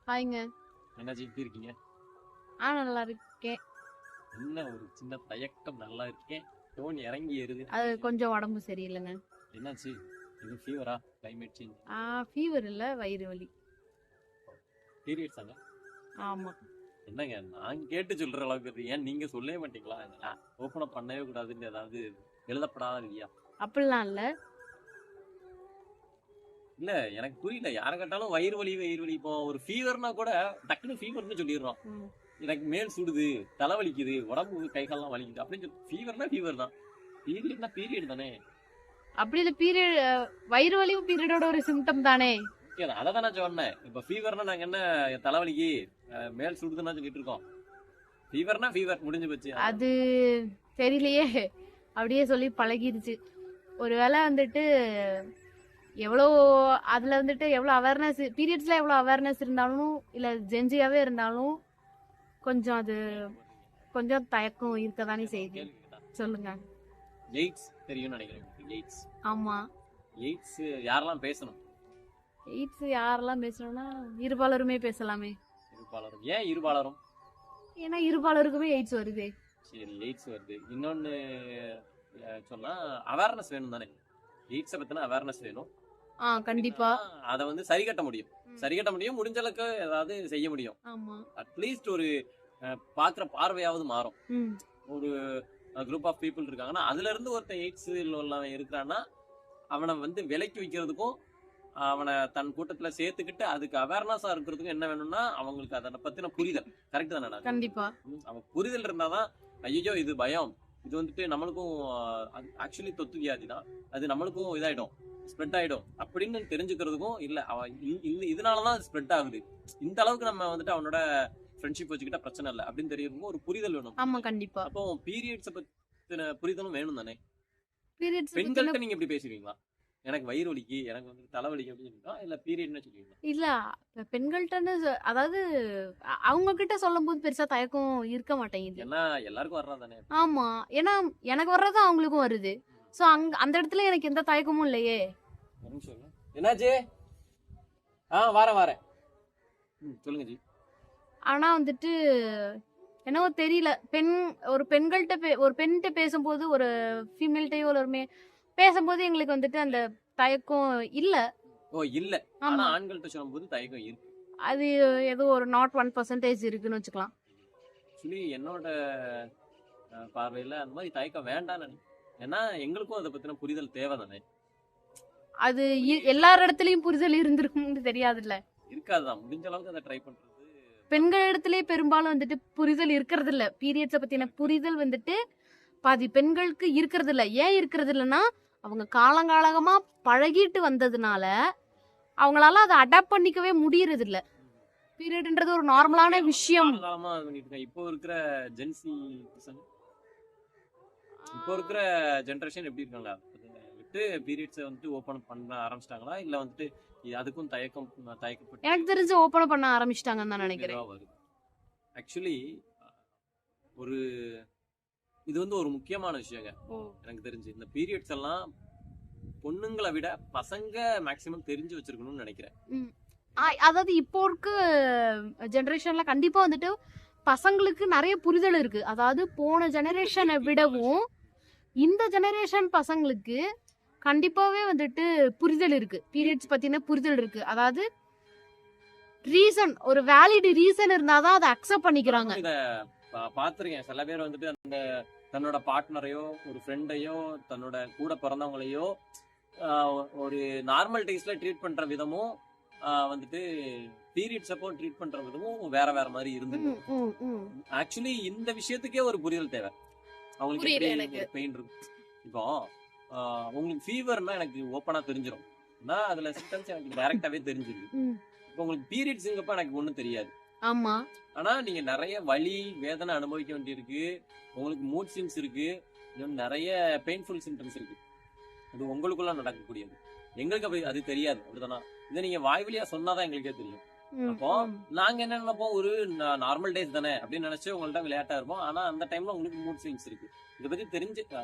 ஹாய்ங்க. என்னாச்சு எப்படி இருக்கீங்க? நல்லா இருக்கேன். என்ன ஒரு சின்ன தயக்கம், நல்லா இருக்கேன் டோன் இறங்கி ஏறுது. அது கொஞ்சம் உடம்பு சரியில்லைங்க. என்னாச்சு? இது ஃபீவரா? Climate change? ஃபீவர் இல்ல, வயிறு வலி. பீரியட்ஸ் ஆங்க? ஆமா. என்னங்க நான் கேட்டு சொல்ற அளவுக்கு இருக்கு. ஏன் நீங்க சொல்லவே மாட்டீங்களா? ஓப்பன் அப் பண்ணவே கூடாதுன்னு ஏதாவது எழுதப்படாத இல்லையா? அப்படிலாம் இல்ல. இல்ல எனக்கு புரியல. யாரை கேட்டாலும் வயிறு வலி இப்போ ஒரு ஃபீவர்னா கூட டக்குன்னு ஃபீவர்னு சொல்லிடுறோம். எனக்கு மேல் சுடுது, தலைவலிக்குது, உடம்பு கை கால்லாம் வலிக்குது அப்படின்னு சொல்லி ஃபீவர்னா ஃபீவர் தான். பீரியட்னா பீரியட் தானே. அப்படி இல்ல, பீரியட் வயிறு வலியும் பீரியடோட ஒரு சிம்டம் தானே. அதை தான் நான் சொன்னேன். இப்ப ஃபீவர்னா நாங்க என்ன தலைவலிக்கு மேல் சுடுதுன்னா சொல்லிட்டு இருக்கோம். ஃபீவர்னா ஃபீவர் முடிஞ்சு போச்சு. அது தெரியலையே, அப்படியே சொல்லி பழகிடுச்சு. ஒருவேளை வந்துட்டு எவ்வளோ அதுல வந்துட்டு எவ்வளோ அவேர்னஸ், பீரியட்ஸ்ல எவ்வளோ அவேர்னஸ் இருந்தாலும் இல்ல ஜென்சியாவே இருந்தாலும் கொஞ்சம் அது கொஞ்சம் தயக்கம் இருக்கதானே செய்யுது. சொல்லுங்க. எய்ட்ஸ் தெரியும்னு நினைக்கிறேன். எய்ட்ஸ். ஆமா. எய்ட்ஸ் யாரெல்லாம் பேசணும்? எய்ட்ஸ் யாரெல்லாம் பேசணும்னா இருபாலருமே பேசலாமே. இருபாலரும்? ஏன் இருபாலரும்? ஏன்னா இருபாலருக்குமே எய்ட்ஸ் வருது. சரி, எய்ட்ஸ் வருது. இன்னொன்னு சொன்னா அவேர்னஸ் வேணும் தானே. எய்ட்ஸை பத்தின அவேர்னஸ் வேணும். கண்டிப்பா. அதை வந்து சரி கட்ட முடியும். முடிஞ்ச அளவுக்கு ஏதாவது செய்ய முடியும். அட்லீஸ்ட் ஒரு பாக்குற பார்வையாவது மாறும். ஒரு குரூப் ஆஃப் பீப்புள் இருக்காங்கன்னா அதுல இருந்து ஒருத்தன் எய்ட்ஸ் இருக்கிறான்னா அவனை வந்து விலைக்கு வைக்கிறதுக்கும் அவனை தன் கூட்டத்துல சேர்த்துக்கிட்டு அதுக்கு அவேர்னஸா இருக்கிறதுக்கும் என்ன வேணும்னா அவங்களுக்கு அதை பத்தின புரிதல். கரெக்ட் தானே? கண்டிப்பா. அவன் புரிதல் இருந்தாதான் ஐயோ இது பயம், இது வந்துட்டு நம்மளுக்கும் ஆக்சுவலி தொத்து வியாதி தான், அது நம்மளுக்கும் இதாயிடும், ஸ்ப்ரெட் ஆயிடும் அப்படின்னு தெரிஞ்சுக்கிறதுக்கும் இல்ல அவன் இதனாலதான் ஸ்ப்ரெட் ஆகுது, இந்த அளவுக்கு நம்ம வந்துட்டு அவனோட ஃப்ரெண்ட்ஷிப் வச்சுக்கிட்டா பிரச்சனை இல்லை அப்படின்னு தெரியறதுக்கும் ஒரு புரிதல் வேணும். ஆமா, கண்டிப்பா. அப்போ பீரியட்ஸை பத்தின புரிதலும் வேணும் தானே. பீரியட்ஸ் பெண்கள்கிட்ட நீங்க எப்படி பேசுவீங்களா? எனக்கு வயிறு வலிக்கு, எனக்கு வந்து தலைவலிக்கு அப்படின்னு இல்ல பீரியட்னு சொல்லுவீங்களா? இல்ல, பெண்கள்கிட்ட அதாவது அவங்க கிட்ட சொல்லும் போது பெருசா தயக்கம் இருக்க மாட்டேங்குது. ஏன்னா எல்லாருக்கும் வர்றா தானே. ஆமா, ஏன்னா எனக்கு வர்றது அவங்களுக்கும் வருது. சோ அந்த இடத்துல எனக்கு எந்த தயக்கமும் இல்லையே. என்னாச்சு? வரேன். சொல்லுங்க ஜி. ஆனா வந்துட்டு என்னவோ தெரியல, ஒரு பெண்கிட்ட பேசும்போது ஒரு ஃபீமேல்கிட்டயோ ஒரு பேசும்போது எங்களுக்கு வந்துட்டு அந்த தயக்கம் இல்ல. இல்ல. ஆனா ஆண்கள்ட்ட சொல்லும்போது தயக்கம் இருக்கு. அது ஏதோ ஒரு 0.1% இருக்குன்னு வச்சுக்கலாம். ஆக்சுவலி என்னோட பார்வையில அந்த மாதிரி தயக்கம் வேண்டாம்னு நினைக்கிறேன். ஏன்னா எங்களுக்கும் அதை பத்தின புரிதல் தேவை தானே. அது எல்லார் இடத்துலயும் புரிதல் இருந்திருக்கும்னு தெரியாதுல்ல. இருக்காதுதான். முடிஞ்ச அளவுக்கு அதை ட்ரை பண்றது. பெண்கள் இடத்துலயே பெரும்பாலும் வந்துட்டு புரிதல் இருக்கிறது இல்ல. பீரியட்ஸை பத்தின புரிதல் வந்துட்டு பாதி பெண்களுக்கு இருக்கிறது இல்ல. ஏன் இருக்கிறது இல்லைன்னா அவங்க காலங்காலமா பழகிட்டு வந்ததுனால அவங்களால அதை அடாப்ட் பண்ணிக்கவே முடியறது இல்ல. பீரியட்ன்றது ஒரு நார்மலான விஷயம். இப்போ இருக்கிற ஜென்சி பசங்க, இப்போ இருக்கிற ஜெனரேஷன் எப்படி இருக்காங்க? விட்டு பீரியட்ஸை வந்துட்டு ஓபன் பண்ண ஆரம்பிச்சிட்டாங்களா இல்ல வந்துட்டு அதுக்கும் தயக்கப்பட்டு? எனக்கு தெரிஞ்சு ஓபன் பண்ண ஆரம்பிச்சிட்டாங்கன்னு தான் நினைக்கிறேன். ஆக்சுவலி ஒரு இது வந்து ஒரு முக்கியமான விஷயங்க. எனக்கு தெரிஞ்சு இந்த பீரியட்ஸ் எல்லாம் பொண்ணுங்களை விட பசங்க மேக்சிமம் தெரிஞ்சு வச்சிருக்கணும்னு நினைக்கிறேன். அதாவது இப்போ இருக்க ஜெனரேஷன்ல கண்டிப்பா வந்துட்டு பசங்களுக்கு நிறைய புரிதல் இருக்கு. அதாவது போன ஜெனரேஷனை விடவும் இந்த ஜெனரேஷன் பசங்களுக்கு கண்டிப்பாவே வந்துட்டு புரிதல் இருக்கு. பீரியட்ஸ் பத்தின புரிதல் இருக்கு. அதாவது ரீசன், ஒரு வேலிட் ரீசன் இருந்தாதான் அதை அக்செப்ட் பண்ணிக்கிறாங்க. பாத்துருக்கேன் சில பேர் வந்துட்டு அந்த தன்னோட பார்ட்னரையோ ஒரு ஃப்ரெண்டையோ தன்னோட கூட பிறந்தவங்களையோ ஒரு நார்மல் டேஸ்ல ட்ரீட் பண்ற விதமும் வந்துட்டு பீரியட்ஸ் அப்போ ட்ரீட் பண்ற விதமும் வேற வேற மாதிரி இருந்தது. ஆக்சுவலி இந்த விஷயத்துக்கே ஒரு புரிதல் தேவை. அவங்களுக்கு பெயின் இருக்கு. இப்போ உங்களுக்கு ஃபீவர்னா எனக்கு ஓப்பனா தெரிஞ்சிடும். அதுல சிம்டம்ஸ் எனக்கு டைரக்டாவே தெரிஞ்சிருக்கு. இப்போ உங்களுக்கு பீரியட்ஸ்ங்கப்ப எனக்கு ஒண்ணும் தெரியாது. ஆமா. ஆனா நீங்க நிறைய வலி வேதனை அனுபவிக்க வேண்டியிருக்கு. உங்களுக்கு மூட் ஸ்விங்ஸ் இருக்கு. இன்னும் நிறைய பெயின்ஃபுல் சிம்டம்ஸ் இருக்கு. அது உங்களுக்குள்ள நடக்கக்கூடியது. எங்களுக்கு அப்படி அது தெரியாது. அப்படிதானா? இதை நீங்க வாய் வழியா சொன்னாதான் எங்களுக்கே தெரியும். அப்போ நாங்க என்ன நினைப்போம், ஒரு நார்மல் டேஸ் தானே அப்படின்னு நினைச்சு உங்கள்ட்ட விளையாட்டா இருப்போம். ஆனா அந்த டைம்ல உங்களுக்கு மூட் ஸ்விங்ஸ் இருக்கு. இதை பத்தி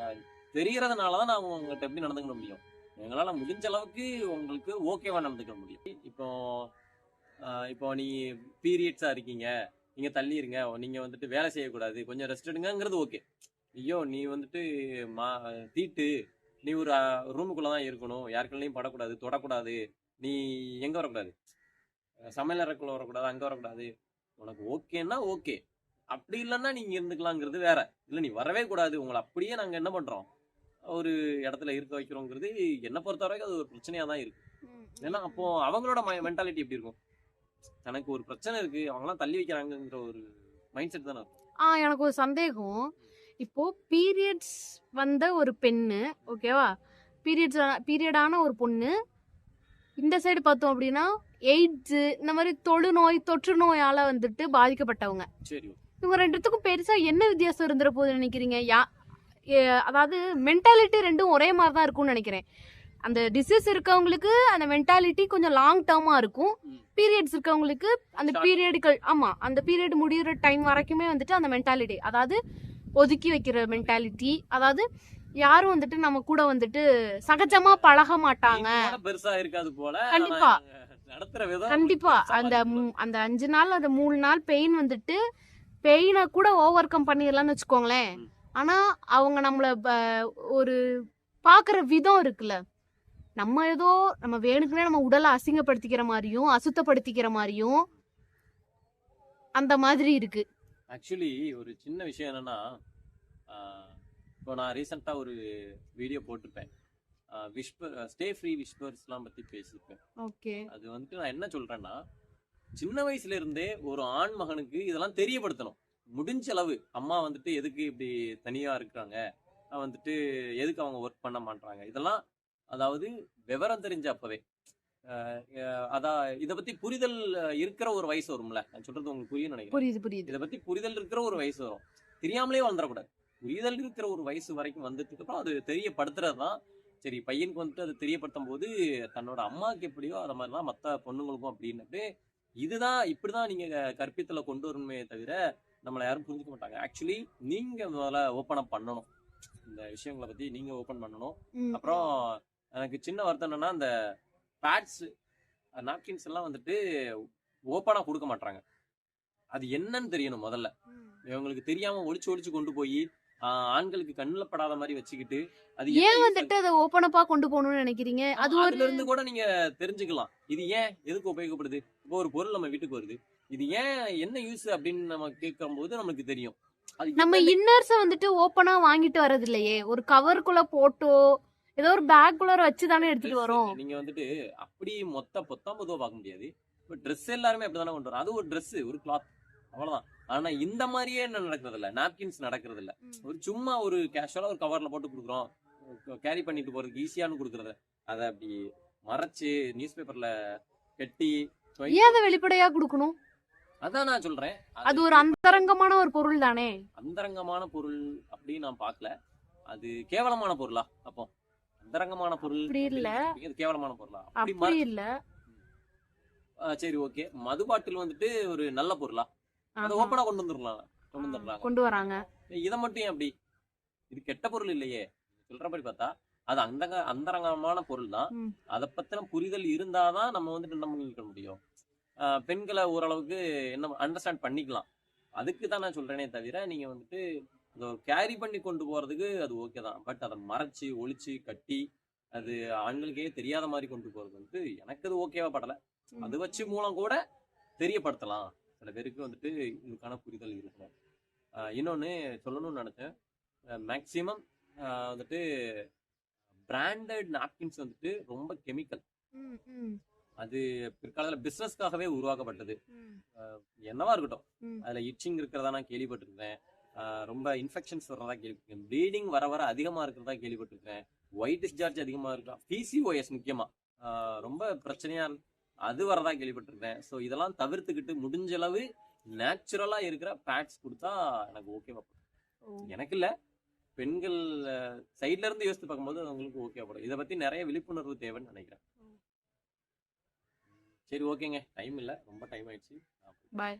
தெரியறதுனாலதான் நான் உங்கள்கிட்ட எப்படி நடந்துக்க முடியும். எங்களால முடிஞ்ச அளவுக்கு உங்களுக்கு ஓகேவா நடந்துக்க முடியும். இப்போ இப்போ நீ பீரியட்ஸா இருக்கீங்க, நீங்க தள்ளி இருங்க, நீங்க வந்துட்டு வேலை செய்யக்கூடாது, கொஞ்சம் ரெஸ்ட் எடுங்கிறது ஓகே. ஐயோ நீ வந்துட்டு மா தீட்டு, நீ ஒரு ரூமுக்குள்ளதான் இருக்கணும், யாருக்குள்ளயும் படக்கூடாது, தொடக்கூடாது, நீ எங்க வரக்கூடாது, சமையல் அறைக்குள்ள வரக்கூடாது, அங்க வரக்கூடாது, உனக்கு ஓகேன்னா ஓகே, அப்படி இல்லைன்னா நீங்க இருந்துக்கலாங்கிறது வேற. இல்ல நீ வரவே கூடாது, உங்களை அப்படியே நாங்க என்ன பண்றோம் ஒரு இடத்துல இருக்க வைக்கிறோங்கிறது என்ன பொறுத்த வரைக்கும் அது ஒரு பிரச்சனையா தான் இருக்கு. ஏன்னா அப்போ அவங்களோட மென்டாலிட்டி எப்படி இருக்கும், தனக்கு ஒரு பிரச்சனை இருக்கு அவங்களாம் தள்ளி வைக்கிறாங்கிற ஒரு மைண்ட் செட் தானே இருக்கும். எனக்கு ஒரு சந்தேகம். இப்போ பீரியட்ஸ் வந்த ஒரு பெண்ணு, ஓகேவா, பீரியடான ஒரு பொண்ணு, இந்த சைடு பார்த்தோம் அப்படின்னா எய்ட்ஸ் இந்த மாதிரி தொற்று நோயால வந்துட்டு பாதிக்கப்பட்டவங்க. சரி, இவங்க ரெண்டுத்துக்கும் பெருசா என்ன வித்தியாசம் இருந்துற போது நினைக்கிறீங்க? அதாவது மென்டாலிட்டி ரெண்டும் ஒரே மாதிரி தான் இருக்கும்னு நினைக்கிறேன். அந்த டிசீஸ் இருக்கவங்களுக்கு அந்த மென்டாலிட்டி கொஞ்சம் லாங் டேர்மா இருக்கும். பீரியட்ஸ் இருக்கவங்களுக்கு அந்த பீரியடுகள், ஆமா, அந்த பீரியட் முடியிற டைம் வரைக்குமே வந்துட்டு அந்த மென்டாலிட்டி, அதாவது ஒதுக்கி வைக்கிற மென்டாலிட்டி, அதாவது யாரும் வந்துட்டு நம்ம கூட வந்துட்டு சகஜமா பழக மாட்டாங்க. பெருசா இருக்காது போல. கண்டிப்பா நடத்துற விதம் கண்டிப்பா அந்த 5 நாள் அந்த 3 நாள் பெயின் வந்துட்டு பெயினை கூட ஓவர் கம் பண்ணிடலாம்னு வச்சுக்கோங்களேன். ஆனா அவங்க நம்மள ஒரு பாக்குற விதம் இருக்குல்ல, நம்ம வேணுக்குனே நம்ம உடலை அசிங்கப்படுத்திக்கிற மாதிரியும் அசுத்தப்படுத்திக்கிற மாதிரியும் அந்த மாதிரி இருக்கு. ஆக்சுவலி ஒரு சின்ன விஷயம் என்னன்னா, இப்போ நான் ரீசெண்டா ஒரு வீடியோ போட்டிருப்பேன், ஸ்டே ஃப்ரீ விஸ்பர்ஸ்லாம் பத்தி பேசியிருப்பேன். ஓகே, அது வந்துட்டு நான் என்ன சொல்றேன்னா, சின்ன வயசுல இருந்தே ஒரு ஆண் மகனுக்கு இதெல்லாம் தெரியப்படுத்தணும். முடிஞ்ச அளவு அம்மா வந்துட்டு எதுக்கு இப்படி தனியா இருக்கிறாங்க, வந்துட்டு எதுக்கு அவங்க ஒர்க் பண்ண மாட்டாங்க, இதெல்லாம் அதாவது விவரம் தெரிஞ்ச அப்பவே அதான் இதை பத்தி புரிதல் இருக்கிற ஒரு வயசு வரும்ல, நான் சொல்றது உங்களுக்கு புரியும் நினைக்கிறேன். புரியுது. இதை பத்தி புரிதல் இருக்கிற ஒரு வயசு வரும், தெரியாமலே வந்துடக்கூடாது. புரிதல் இருக்கிற ஒரு வயசு வரைக்கும் வந்துட்டு அப்புறம் அது தெரியப்படுத்துறது தான் சரி. பையனுக்கு வந்துட்டு அது தெரியப்படுத்தும் போது தன்னோட அம்மாவுக்கு எப்படியோ அதை மாதிரிலாம் மற்ற பொண்ணுங்களுக்கும் அப்படின்னுட்டு இதுதான் இப்படிதான் நீங்க கற்பித்தல கொண்டு வரணுமே தவிர நம்மளை யாரும் புரிஞ்சுக்க மாட்டாங்க. ஆக்சுவலி நீங்க முதல்ல ஓப்பன் அப் பண்ணணும், இந்த விஷயங்களை பத்தி நீங்க ஓப்பன் பண்ணணும். அப்புறம் எனக்கு சின்ன வருத்தம் என்னன்னா, இந்த பேட்ஸ் நாப்கின்ஸ் எல்லாம் வந்துட்டு ஓப்பனா கொடுக்க மாட்டாங்க. அது என்னன்னு தெரியணும் முதல்ல. இவங்களுக்கு தெரியாம ஒளிச்சு கொண்டு போய் ஆண்களுக்கு கண்ணுல படாத மாதிரி வச்சுக்கிட்டு அது ஏன் வந்துட்டு அதை ஓப்பன் அப்பா கொண்டு போகணும்னு நினைக்கிறீங்க? அதுல இருந்து கூட நீங்க தெரிஞ்சுக்கலாம் இது ஏன் எதுக்கு உபயோகப்படுது. இப்போ ஒரு பொருள் நம்ம வீட்டுக்கு வருது, இது ஏன் என்ன யூஸ் அப்படின்னு நம்ம கேட்கும் போது நமக்கு தெரியும். நம்ம இன்னர்ஸ வந்துட்டு ஓப்பனா வாங்கிட்டு வரது இல்லையே, ஒரு கவருக்குள்ள போட்டோ ஏதோ ஒரு பேக் குள்ள வச்சுதானே எடுத்துட்டு வரோம். நீங்க வந்துட்டு அப்படி பொத்தாம் பொதுவா பார்க்க முடியாது. இப்போ ட்ரெஸ் எல்லாருமே அப்படிதானே கொண்டு வரோம். அது ஒரு ட்ரெஸ், ஒரு கிளாத், அவ்வளவுதான். ஆனா இந்த மாதிரியே என்ன நடக்கிறது இல்ல, நாப்கின்ஸ் நடக்கிறது இல்ல. ஒரு சும்மா ஒரு கேஷுவலா ஒரு கவர்ல போட்டு கொடுக்குறோம், கேரி பண்ணிட்டு போறதுக்கு ஈஸியானு கொடுக்கறது, அதை அப்படி மறைச்சு நியூஸ் பேப்பர்ல கட்டி ஏன் அதை வெளிப்படையா கொடுக்கணும்? அதான் நான் சொல்றேன், அது ஒரு அந்தரங்கமான ஒரு பொருள் தானே. அந்தரங்கமான பொருள் அப்படின்னு நான் பார்க்கல, அது கேவலமான பொருளா? அப்போ அந்தரங்கமான பொருள் அப்படி இல்ல, இது கேவலமான பொருளா? அப்படி இல்ல. சரி, ஓகே. மது பாட்டில் வந்துட்டு ஒரு நல்ல பொருளா? அதை ஓப்பனா கொண்டு வராங்க. இதை மட்டும் அப்படி இது கெட்ட பொருள் இல்லையே சொல்ற மாதிரி பார்த்தா அது அந்தரங்கமான பொருள் தான். அதை பத்தின புரிதல் இருந்தாதான் நம்ம வந்துட்டு என்ன பண்ணிக்க முடியும். பெண்களை ஓரளவுக்கு என்ன அண்டர்ஸ்டாண்ட் பண்ணிக்கலாம். அதுக்கு தான் நான் சொல்றேனே தவிர நீங்க வந்துட்டு அதை கேரி பண்ணி கொண்டு போறதுக்கு அது ஓகே தான். பட் அதை மறைச்சு ஒளிச்சு கட்டி அது ஆண்களுக்கே தெரியாத மாதிரி கொண்டு போறது வந்து எனக்கு அது ஓகேவா படலை. அது வச்சு மூலம் கூட தெரியப்படுத்தலாம், சில பேருக்கு வந்துட்டு இதுக்கான புரிதல் இருக்கும். இன்னொன்று சொல்லணும்னு நினச்சேன், மேக்சிமம் வந்துட்டு பிராண்டட் நாப்கின்ஸ் வந்துட்டு ரொம்ப கெமிக்கல். அது பிற்காலத்தில் பிஸ்னஸ்க்காகவே உருவாக்கப்பட்டது. என்னவா இருக்கட்டும், அதில் இச்சிங் இருக்கிறதா நான் கேள்விப்பட்டிருக்கேன், ரொம்ப இன்ஃபெக்ஷன்ஸ் வர்றதா கேள்விப்பட்டிருக்கேன், ப்ளீடிங் வர அதிகமாக இருக்கிறதா கேள்விப்பட்டிருக்கேன், ஒயிட் டிஸ்சார்ஜ் அதிகமாக இருக்கா, PCOS முக்கியமாக ரொம்ப பிரச்சனையாக அது வரதா கேள்விப்பட்டிருக்கேன். ஸோ இதெல்லாம் தவிர்த்துக்கிட்டு முடிஞ்ச அளவு நேச்சுரலா இருக்கிற பேட்ஸ் கொடுத்தா எனக்கு ஓகேவா படும். எனக்கு இல்ல, பெண்கள் சைட்ல இருந்து யோசித்து பார்க்கும்போது அவங்களுக்கு ஓகேவா படும். இதை பத்தி நிறைய விழிப்புணர்வு தேவைன்னு நினைக்கிறேன். சரி, ஓகேங்க, டைம் இல்லை, ரொம்ப டைம் ஆயிடுச்சு. பாய்.